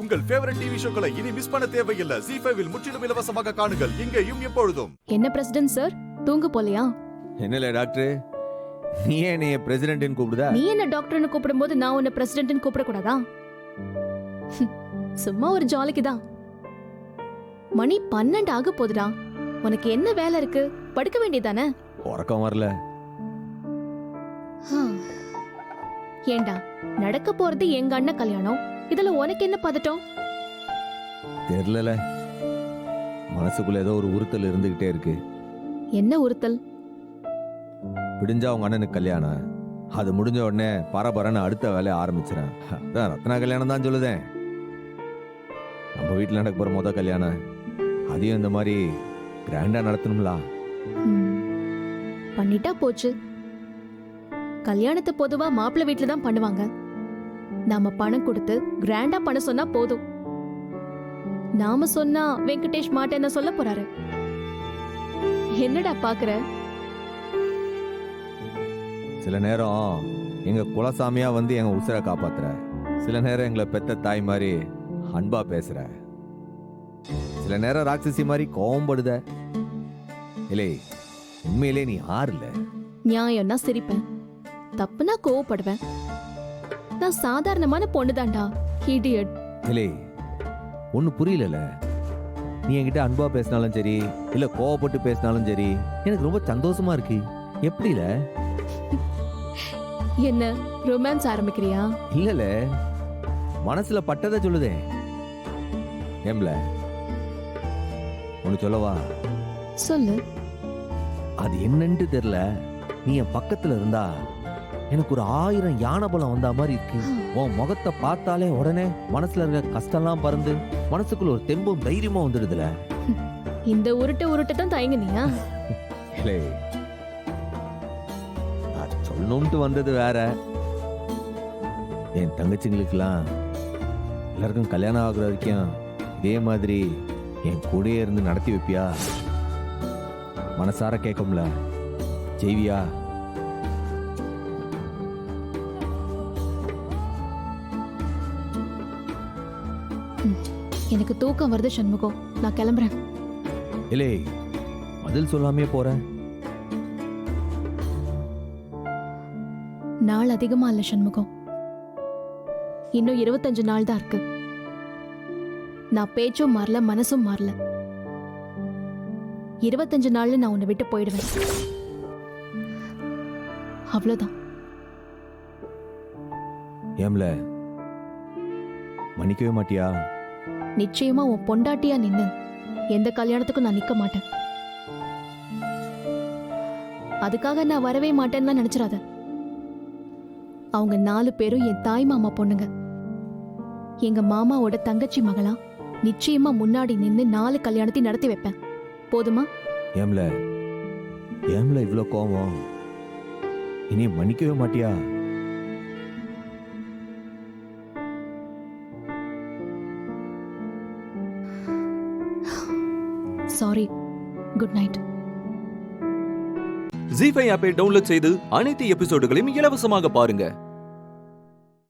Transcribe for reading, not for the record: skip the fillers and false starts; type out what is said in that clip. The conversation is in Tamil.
உங்கள் ஃபேவரட் டிவி ஷோக்களை இனி மிஸ் பண்ண தேவையில்லை. ZEE5 இல் முற்றிலும் இலவசமாக காணுங்கள், இங்கேயும் எப்பொழுதும். என்ன பிரசிடென்ட் சார், தூங்க போலையா? என்னல டாக்டர், நீ என்னைய பிரசிடென்ட்னு கூப்பிடுதா? நீ என்ன டாக்டர்னு கூப்பிடும்போது நான் உன்னை பிரசிடென்ட்னு கூப்பிடக்கூடாதா? சும்மா ஒரு ஜாலிக்கு தான். மணி 12 ஆக போதுடா. உனக்கு என்ன வேலை இருக்கு? படுக்க வேண்டியதானே? உறக்கம் வரல. ஏண்டா, நடக்க போறது எங்க அண்ணன் கல்யாணம், இதுல உனக்கு என்ன பதட்டம்? தெரியல, மனசுக்குள்ள ஏதோ ஒரு உறுத்தல் இருந்துகிட்டே இருக்கு. என்ன உறுத்தல்? விடிஞ்சா உங்க அண்ணனுக்கு கல்யாணம், அது முடிஞ்ச உடனே பரபரன்னு அடுத்த வேலையை ஆரம்பிச்சிடறேன். அதான் ரத்னா கல்யாணம் தான் சொல்லுதேன். நம்ம வீட்டில் நடக்க போற மொத கல்யாணம், அதையும் இந்த மாதிரி கிராண்டா நடத்தணும்ல. பண்ணிட்டா போச்சு. கல்யாணத்தை பொதுவா மாப்பிள்ளை வீட்டுல தான் பண்ணுவாங்க. நாம பணம் கொடுத்து கிராண்டா பண்ண சொன்னா போதும். நாம சொன்னா வெங்கடேஷ் மாட்டேன்னு சொல்ல போறாரு. என்னடா பாக்குற? சில நேரம் எங்க குலசாமியா வந்து எங்க உசுரை காப்பாத்துற, சில நேரம் எங்களை பெத்த தாய் மாதிரி அன்பா பேசுற, சில நேரம் ராட்சசி மாதிரி கோவப்படுத. இல்லை, உண்மையிலே நீ ஆறுல. நியாயம்னா சிரிப்பேன், தப்புனா கோவப்படுவேன். நான் சாதாரணமான பொண்ணுதான்டா. இடியட். இல்லை, ஒண்ணு புரியல. நீ என்கிட்ட அன்பா பேசினாலும் சரி, இல்ல கோவப்பட்டு பேசினாலும் சரி, எனக்கு ரொம்ப சந்தோஷமா இருக்கு. எப்படில? என்ன ரொமான்ஸ் ஆரம்பிக்கிறியா? இல்லல, மனசுல பட்டதை சொல்லுதே. ஏம்ல, ஒன்னு சொல்லவா? சொல்லு. அது என்னன்னு தெரியல, நீ என் பக்கத்துல இருந்தா எனக்கு ஒரு 1000 யானை பலம் வந்த மாதிரி இருக்கு. உன் முகத்தை பார்த்தாலே உடனே மனசுல இருக்க கஷ்டம்லாம் பறந்து மனசுக்குள்ள ஒரு தெம்பும் தைரியமா வந்துடுதுல. இந்த உருட்ட தான் தயங்குனியா? இல்லை, சொல்லணும்ட்டு வந்தது வேற. என் தங்கச்சிங்களுக்கெல்லாம் எல்லாருக்கும் கல்யாணம் ஆகுற வரைக்கும் இதே மாதிரி என் கூடயே இருந்து நடத்தி வைப்பியா? மனசார கேட்கும்ல, செய்வியா? எனக்கு தூக்கம் வருது சண்முகம், நான் கிளம்புறேன். இல்லை, பதில் சொல்லாமே போற. நாள் அதிகமா இல்ல சண்முகம், இன்னும் 25 நாள் தான் இருக்கு. நான் பேச்சும் மாறல, மனசும் மாறல. 25 நாள்ல நான் உன்னை விட்டு போயிடுவேன். அவ்வளவுதான். ஏம்ல, மன்னிக்கவே மாட்டியா? நிச்சயமா உன் பொண்டாட்டியா நின்னு எந்த கல்யாணத்துக்கும் நான் நிக்க மாட்டேன். அதுக்காக நான் வரவே மாட்டேன்னு நினைச்சிடாத. அவங்க 4 பேரும் என் தாய் மாமா பொண்ணுங்க. எங்க மாமாவோட தங்கச்சி மகளா நிச்சயமா முன்னாடி நின்னு 4 கல்யாணத்தையும் நடத்தி வைப்பேன். போதுமா? ஏம்ல, ஏம்ல இவ்ளோ கோவம்? இனி மன்னிக்கவே மாட்டியா? சாரி. Good night. ZEE5 ஆப்பை டவுன்லோட் செய்து அனைத்து எபிசோடுகளையும் இலவசமாக பாருங்க.